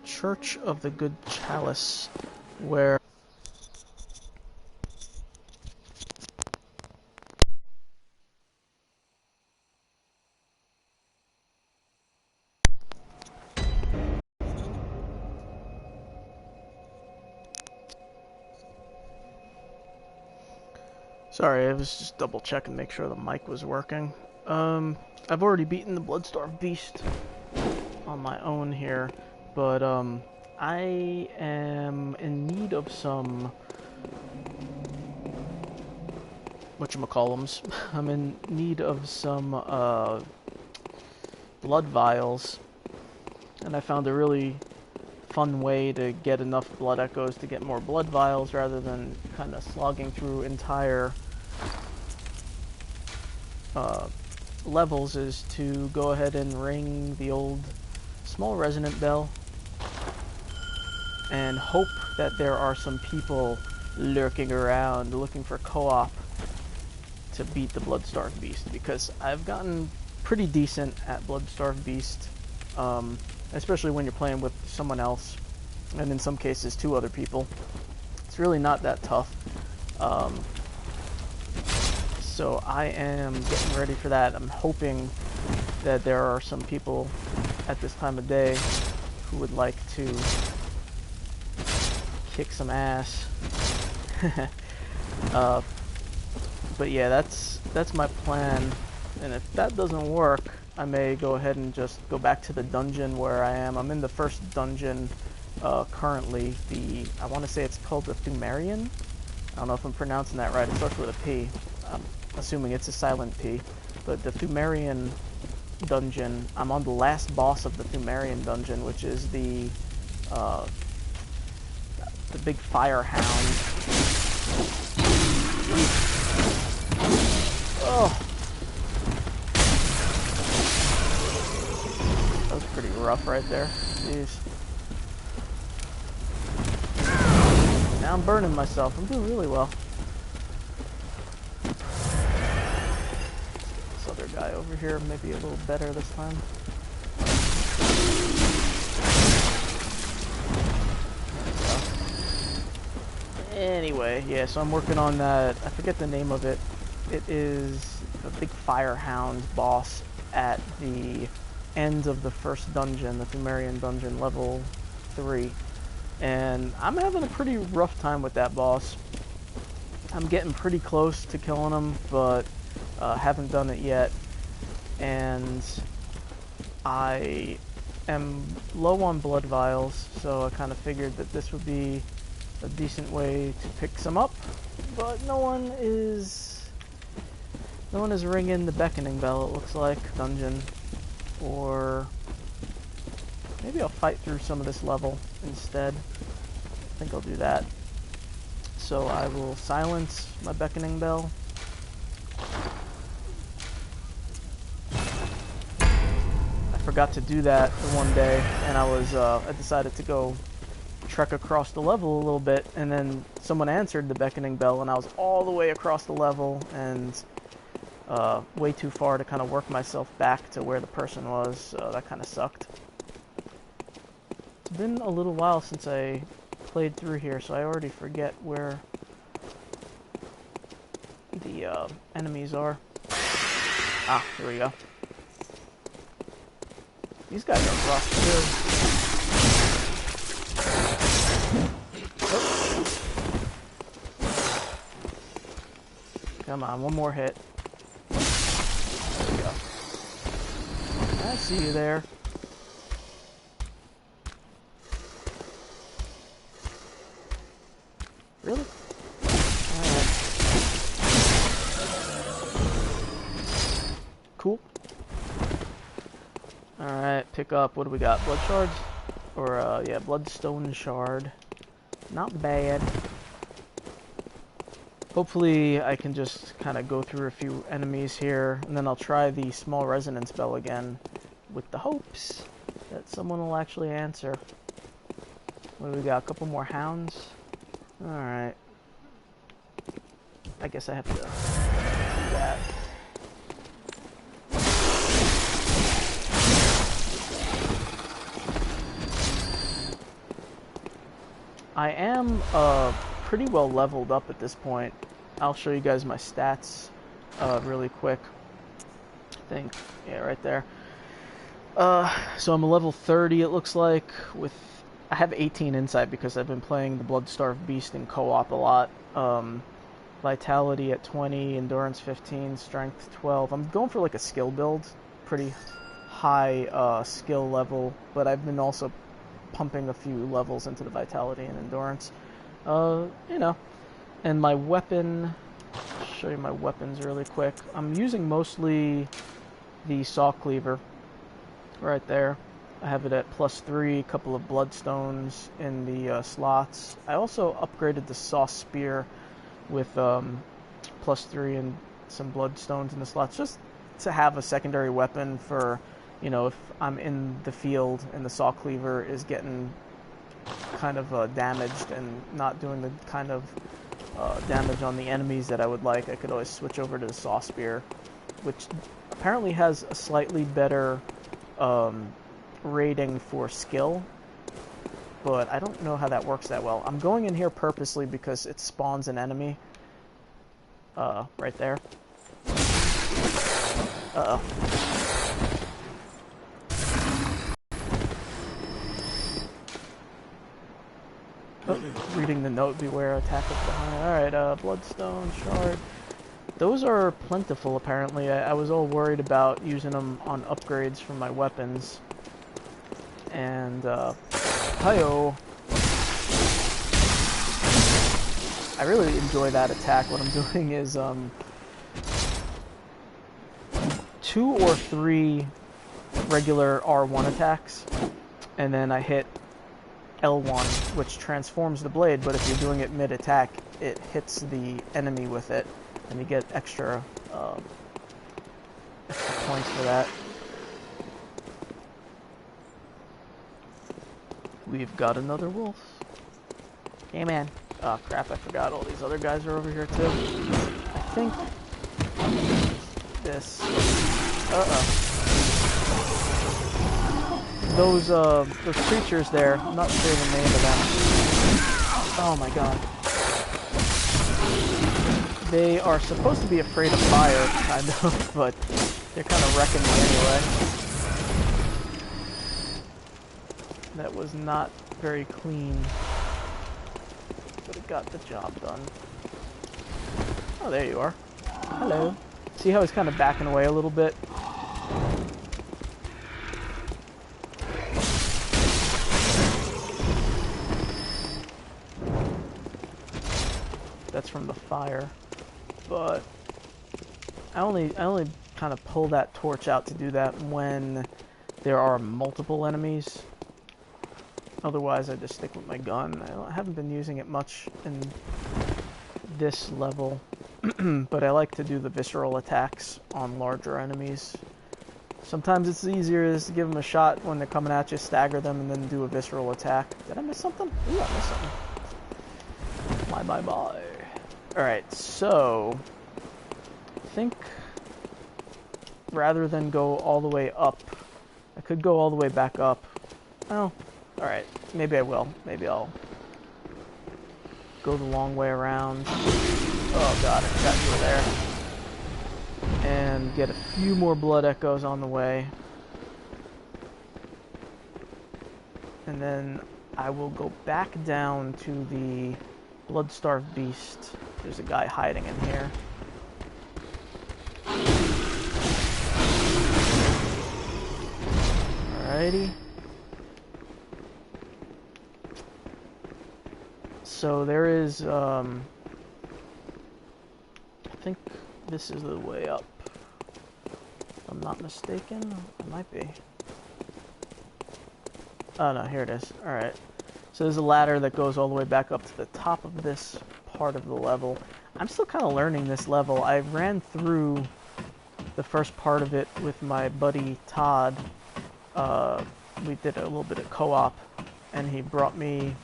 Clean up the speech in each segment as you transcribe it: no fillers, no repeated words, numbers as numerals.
Church of the Good Chalice, where... Sorry, I was just double checking, make sure the mic was working. I've already beaten the Bloodstarved Beast on my own here, but I am in need of some whatchamacallums. I'm in need of some blood vials, and I found a really fun way to get enough blood echoes to get more blood vials rather than kind of slogging through entire levels, is to go ahead and ring the old small resonant bell and hope that there are some people lurking around looking for co-op to beat the Bloodstarved Beast, because I've gotten pretty decent at Bloodstarved Beast, especially when you're playing with someone else, and in some cases 2 other people. It's really not that tough. So I am getting ready for that. I'm hoping that there are some people at this time of day who would like to kick some ass. But yeah, that's my plan, and if that doesn't work, I may go ahead and just go back to the dungeon where I am. I'm in the first dungeon currently. I want to say it's called the Thumerian. I don't know if I'm pronouncing that right. It starts with a P. I'm assuming it's a silent P. But the Thumerian dungeon, I'm on the last boss of the Thumerian dungeon, which is the big fire hound. Oh, that was pretty rough right there. Jeez. Now I'm burning myself. I'm doing really well. This other guy over here maybe a little better this time. Anyway, yeah, so I'm working on that. I forget the name of it. It is a big fire hound boss at the end of the first dungeon, the Thumerian dungeon, level 3. And I'm having a pretty rough time with that boss. I'm getting pretty close to killing him, but haven't done it yet. And I am low on blood vials, so I kind of figured that this would be a decent way to pick some up. But no one is ringing the beckoning bell, it looks like. Dungeon. Or maybe I'll fight through some of this level instead. I think I'll do that. So I will silence my beckoning bell. I forgot to do that the one day, and I decided to go trek across the level a little bit, and then someone answered the beckoning bell, and I was all the way across the level, and way too far to kind of work myself back to where the person was, so that kind of sucked. It's been a little while since I played through here, so I already forget where the enemies are. Ah, here we go. These guys are rough too. Come on, one more hit. There we go. I see you there. Really? Alright. Cool. Alright, pick up. What do we got? Blood shards? Or, yeah, bloodstone shard. Not bad. Hopefully I can just kind of go through a few enemies here, and then I'll try the small resonance bell again with the hopes that someone will actually answer. What do we got? A couple more hounds? Alright. I guess I have to do that. I am pretty well leveled up at this point. I'll show you guys my stats really quick. I think, yeah, right there. So I'm a level 30, it looks like. I have 18 insight because I've been playing the Bloodstarved Beast in co-op a lot. Vitality at 20, endurance 15, strength 12. I'm going for like a skill build, pretty high skill level, but I've been also pumping a few levels into the vitality and endurance. You know, and my weapon, I'll show you my weapons really quick. I'm using mostly the saw cleaver right there. I have it at +3, a couple of bloodstones in the slots. I also upgraded the saw spear with +3 and some bloodstones in the slots, just to have a secondary weapon for, you know, if I'm in the field and the saw cleaver is getting kind of damaged and not doing the kind of damage on the enemies that I would like, I could always switch over to the saw spear, which apparently has a slightly better rating for skill, but I don't know how that works that well. I'm going in here purposely because it spawns an enemy right there. Uh-oh. Oh, reading the note, beware, attack up behind. Alright, bloodstone, shard. Those are plentiful, apparently. I was all worried about using them on upgrades for my weapons. And, hi-yo. I really enjoy that attack. What I'm doing is, 2 or 3 regular R1 attacks, and then I hit L1, which transforms the blade, but if you're doing it mid-attack, it hits the enemy with it, and you get extra points for that. We've got another wolf. Hey, man. Oh, crap, I forgot all these other guys are over here, too. I think this... Uh-oh. Those creatures there, I'm not sure the name of them. Oh my god. They are supposed to be afraid of fire, kind of, but they're kind of wrecking me anyway. That was not very clean, but it got the job done. Oh, there you are. Hello. See how he's kind of backing away a little bit? That's from the fire, but I only kind of pull that torch out to do that when there are multiple enemies. Otherwise, I just stick with my gun. I haven't been using it much in this level, but I like to do the visceral attacks on larger enemies. Sometimes it's easier is to give them a shot when they're coming at you, stagger them, and then do a visceral attack. Did I miss something? Ooh, I missed something. My. Alright, so I think rather than go all the way up, I could go all the way back up. Oh, alright, maybe I will. Maybe I'll go the long way around. Oh god, I forgot you were there. And get a few more blood echoes on the way. And then I will go back down to the Bloodstarved Beast. There's a guy hiding in here. Alrighty. So there is, I think this is the way up. If I'm not mistaken, it might be. Oh no, here it is. Alright. So there's a ladder that goes all the way back up to the top of this part of the level. I'm still kind of learning this level. I ran through the first part of it with my buddy Todd. We did a little bit of co-op, and he brought me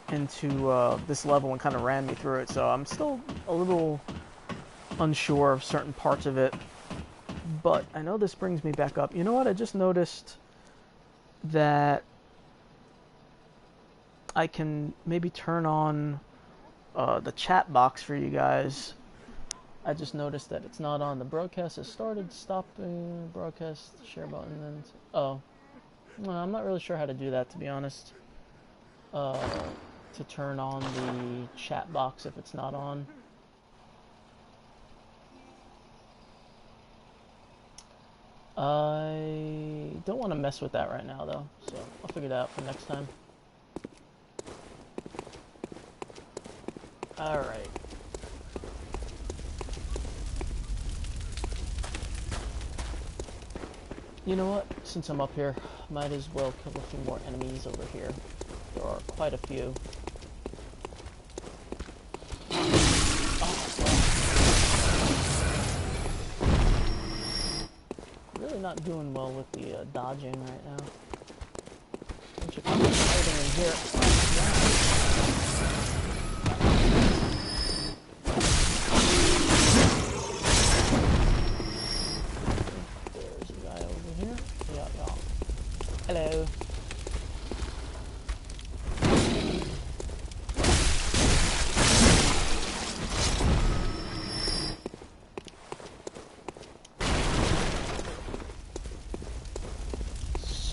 into this level and kind of ran me through it. So I'm still a little unsure of certain parts of it, but I know this brings me back up. You know what? I just noticed that I can maybe turn on the chat box for you guys. I just noticed that it's not on. The broadcast has started. Stopping broadcast share button. And oh, well, I'm not really sure how to do that, to be honest. To turn on the chat box if it's not on. I don't want to mess with that right now, though, so I'll figure that out for next time. Alright. You know what? Since I'm up here, might as well kill a few more enemies over here. There are quite a few. Really not doing well with the dodging right now. Bunch of people hiding in here. There's a guy over here. Yeah. Hello.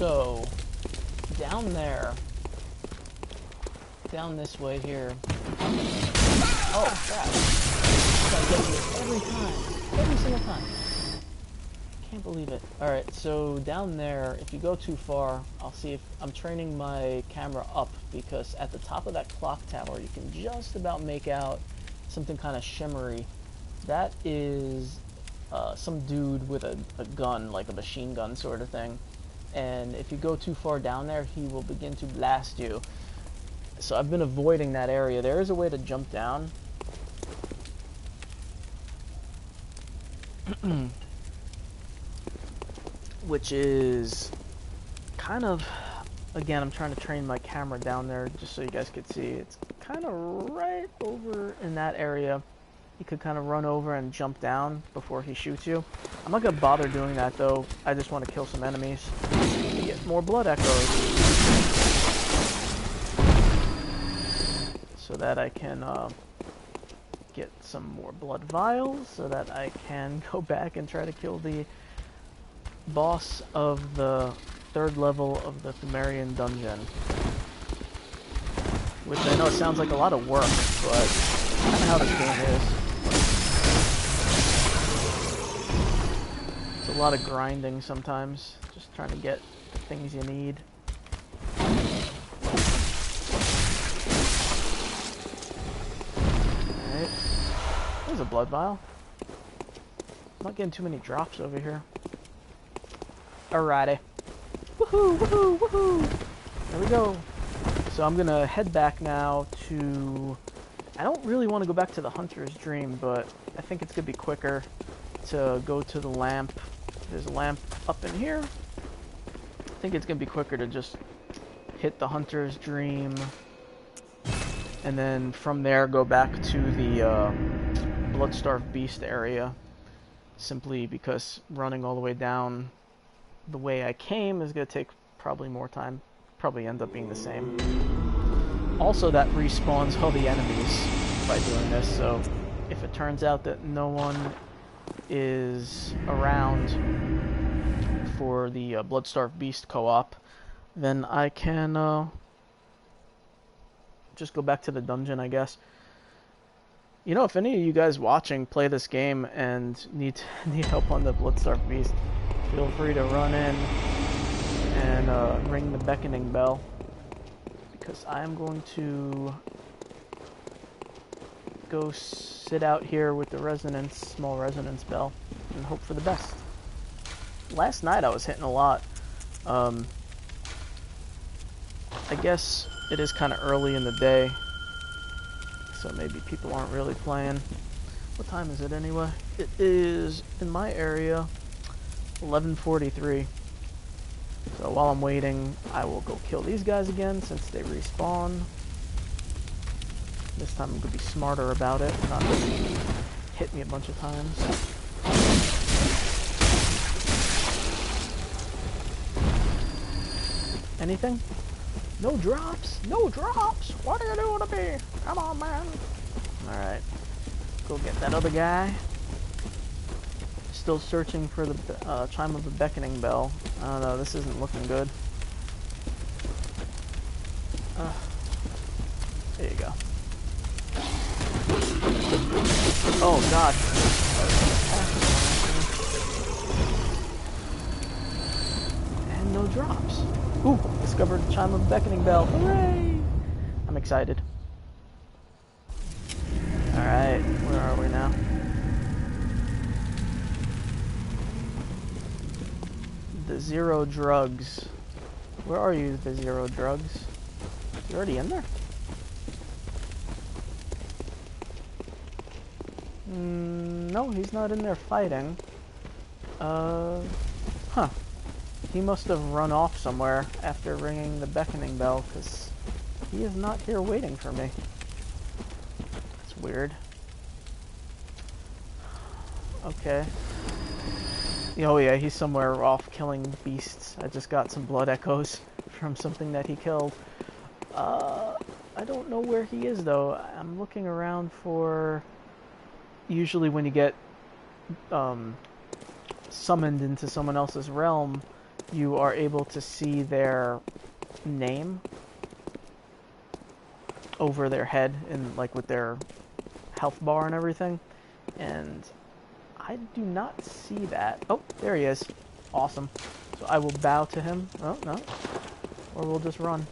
So, down there, down this way here. Oh, crap. I get you every time. Every single time. Can't believe it. Alright, so down there, if you go too far, I'll see if I'm training my camera up, because at the top of that clock tower, you can just about make out something kind of shimmery. That is some dude with a gun, like a machine gun sort of thing. And if you go too far down there, he will begin to blast you. So I've been avoiding that area. There is a way to jump down. Which is kind of, again, I'm trying to train my camera down there just so you guys could see. It's kind of right over in that area. You could kind of run over and jump down before he shoots you. I'm not going to bother doing that, though. I just want to kill some enemies to get more blood echoes, so that I can get some more blood vials, so that I can go back and try to kill the boss of the 3rd level of the Pthumerian dungeon. Which I know it sounds like a lot of work, but that's kind of how this game is. It's a lot of grinding sometimes, just trying to get the things you need. Alright. There's a blood vial. I'm not getting too many drops over here. Alrighty. Woohoo, woohoo, woohoo! There we go. So I'm gonna head back now to... I don't really want to go back to the Hunter's Dream, but I think it's gonna be quicker to go to the lamp. There's a lamp up in here. I think it's gonna be quicker to just hit the Hunter's Dream, and then from there go back to the Blood-Starved Beast area, simply because running all the way down the way I came is gonna take probably more time. Probably end up being the same. Also, that respawns all the enemies by doing this, so if it turns out that no one is around for the Blood-Starved Beast co-op, then I can just go back to the dungeon, I guess. You know, if any of you guys watching play this game and need help on the Blood-Starved Beast, feel free to run in and ring the beckoning bell, because I am going to go sit out here with the small resonance bell and hope for the best. Last night I was hitting a lot. I guess it is kind of early in the day, so maybe people aren't really playing. What time is it anyway? It is, in my area, 11:43. So while I'm waiting, I will go kill these guys again since they respawn. This time I'm going to be smarter about it, not just hit me a bunch of times. Anything? No drops! No drops! What are you doing to me? Come on, man! Alright. Go get that other guy. Still searching for the chime of the beckoning bell. I don't know, this isn't looking good. There you go. Oh, God. And no drops. Ooh, discovered the chime of the beckoning bell. Hooray! I'm excited. Alright, where are we now? The zero drugs. Where are you, the zero drugs? You already in there? No, he's not in there fighting. Huh. He must have run off somewhere after ringing the beckoning bell, because he is not here waiting for me. That's weird. Okay. Oh yeah, he's somewhere off killing beasts. I just got some blood echoes from something that he killed. I don't know where he is though. I'm looking around for... Usually when you get summoned into someone else's realm, you are able to see their name over their head, and like with their health bar and everything. And I do not see that. Oh, there he is. Awesome. So I will bow to him. Oh, no. Or we'll just run.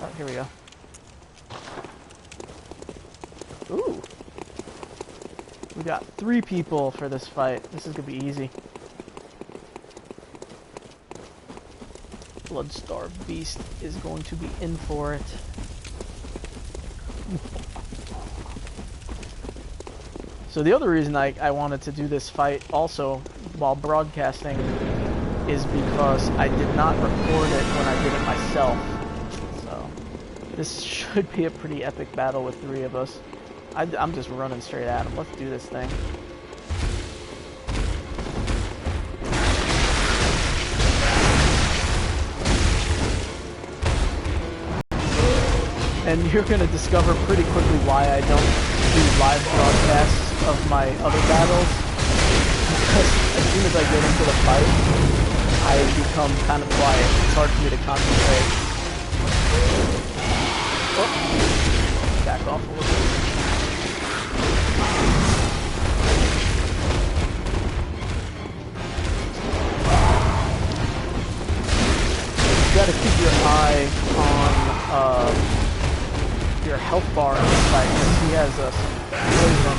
Oh, here we go. Ooh. We got 3 people for this fight. This is gonna be easy. Blood-starved beast is going to be in for it. So the other reason I wanted to do this fight also while broadcasting is because I did not record it when I did it myself. So this should be a pretty epic battle with 3 of us. I'm just running straight at him. Let's do this thing. And you're going to discover pretty quickly why I don't do live broadcasts of my other battles. Because as soon as I get into the fight, I become kind of quiet. It's hard for me to concentrate. Oh, back off a little bit. You gotta keep your eye on your health bar in this fight, because he has some poison.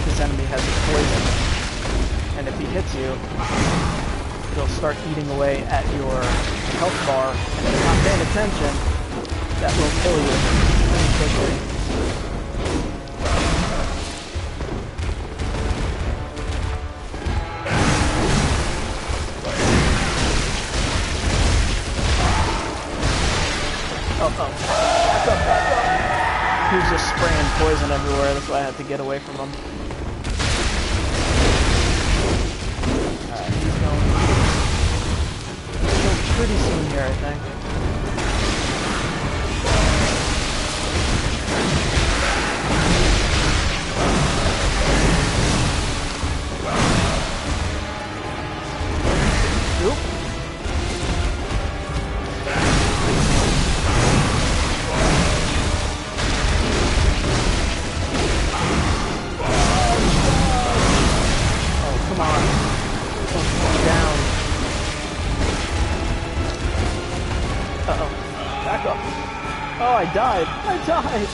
This enemy has poison, and if he hits you, it'll start eating away at your health bar, and if you're not paying attention, that will kill you pretty quickly. He was just spraying poison everywhere, that's why I had to get away from him. Alright, he's going pretty soon here, I think. Oop. Oh, I died! I died!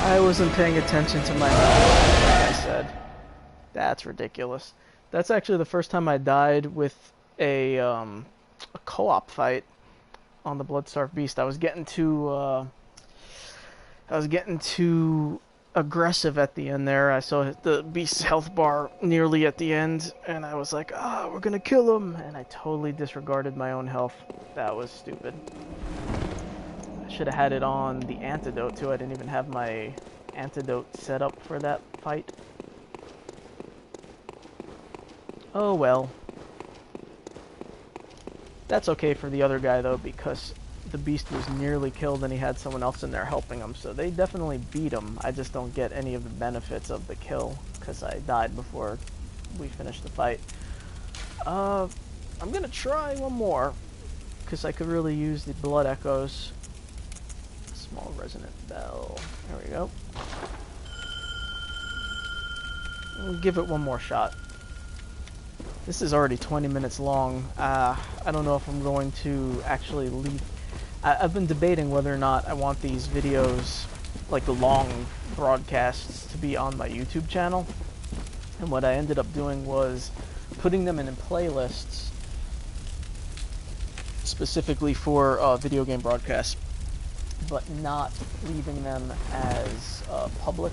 I wasn't paying attention to my health, like I said. That's ridiculous. That's actually the first time I died with a co-op fight on the Blood-Starved Beast. I was getting too aggressive at the end there. I saw the beast's health bar nearly at the end, and I was like, ah, we're gonna kill him! And I totally disregarded my own health. That was stupid. Should have had it on the antidote too. I didn't even have my antidote set up for that fight. Oh well. That's okay for the other guy though, because the beast was nearly killed and he had someone else in there helping him, so they definitely beat him. I just don't get any of the benefits of the kill because I died before we finished the fight. I'm gonna try one more because I could really use the blood echoes. Small resonant bell. There we go. We'll give it one more shot. This is already 20 minutes long. I don't know if I'm going to actually leave. I've been debating whether or not I want these videos, like the long broadcasts, to be on my YouTube channel. And what I ended up doing was putting them in playlists specifically for video game broadcasts, but not leaving them as public.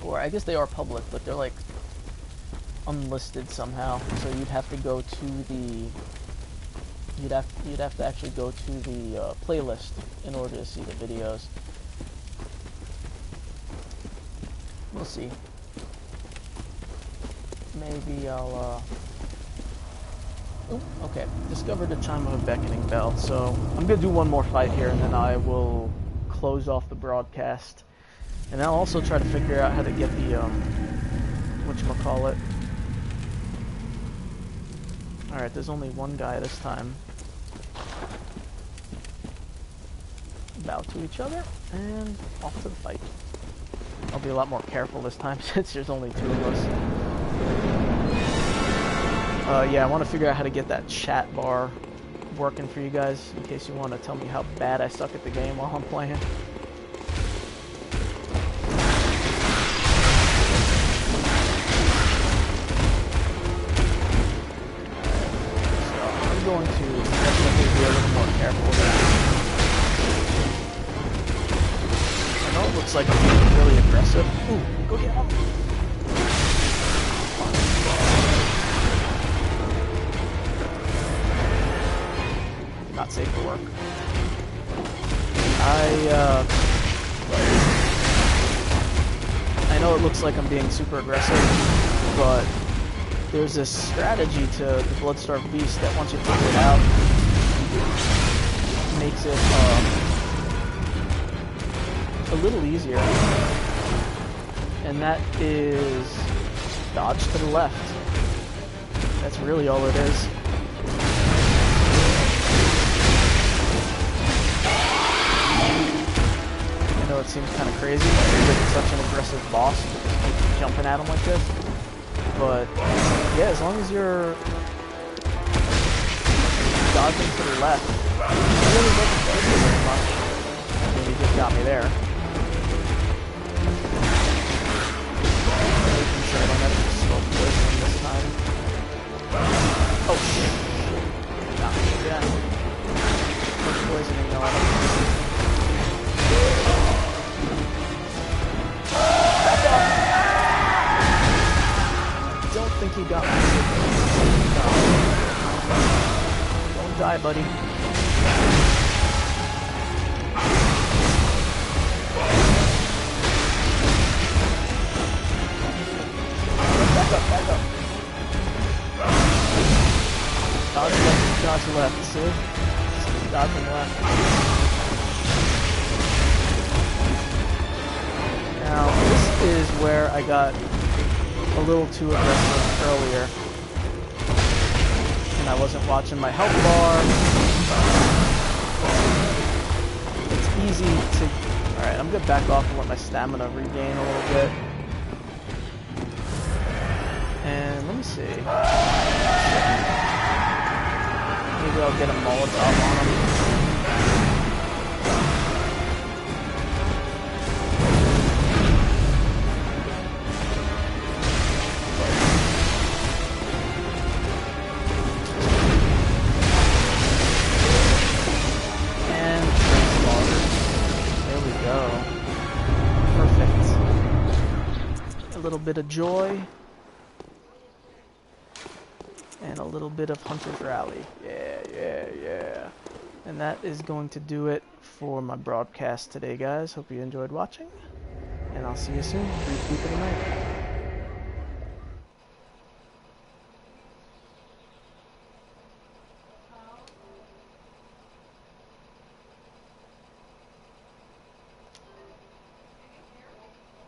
Or I guess they are public, but they're like unlisted somehow. So you'd have to go to the you'd have to actually go to the playlist in order to see the videos. We'll see. Maybe I'll oh, okay. Discovered a chime of a beckoning bell. So I'm gonna do one more fight here, and then I will close off the broadcast. And I'll also try to figure out how to get the whatchamacallit. Alright, there's only one guy this time. Bow to each other, and off to the fight. I'll be a lot more careful this time since there's only two of us. Yeah, I want to figure out how to get that chat bar working for you guys, in case you want to tell me how bad I suck at the game while I'm playing. Going to definitely be a little more careful with that. I know it looks like I'm being really aggressive. Ooh, go get him! Not safe for work. I know it looks like I'm being super aggressive, but there's this strategy to the blood-starved beast that once you figure it out, makes it a little easier. And that is dodge to the left. That's really all it is. I know it seems kind of crazy with such an aggressive boss to just keep jumping at him like this. But yeah, as long as you're dodging to the left, it really doesn't hurt you very much. I mean, you just got me there. Making sure I don't have to smoke poison this time. Oh shit! Got me again. Smoke poisoning, no, I don't. Back up! I don't think he got me. No. Don't die, buddy. Back up, back up. Dodge left, dodge left, see? Dodging left. Now, this is where I got a little too aggressive earlier, and I wasn't watching my health bar. It's easy to... Alright, I'm gonna back off and let my stamina regain a little bit. And let me see. Maybe I'll get a Molotov on him. A little bit of joy and a little bit of Hunter's Rally. Yeah. And that is going to do it for my broadcast today, guys. Hope you enjoyed watching, and I'll see you soon. Breathe deep in the night.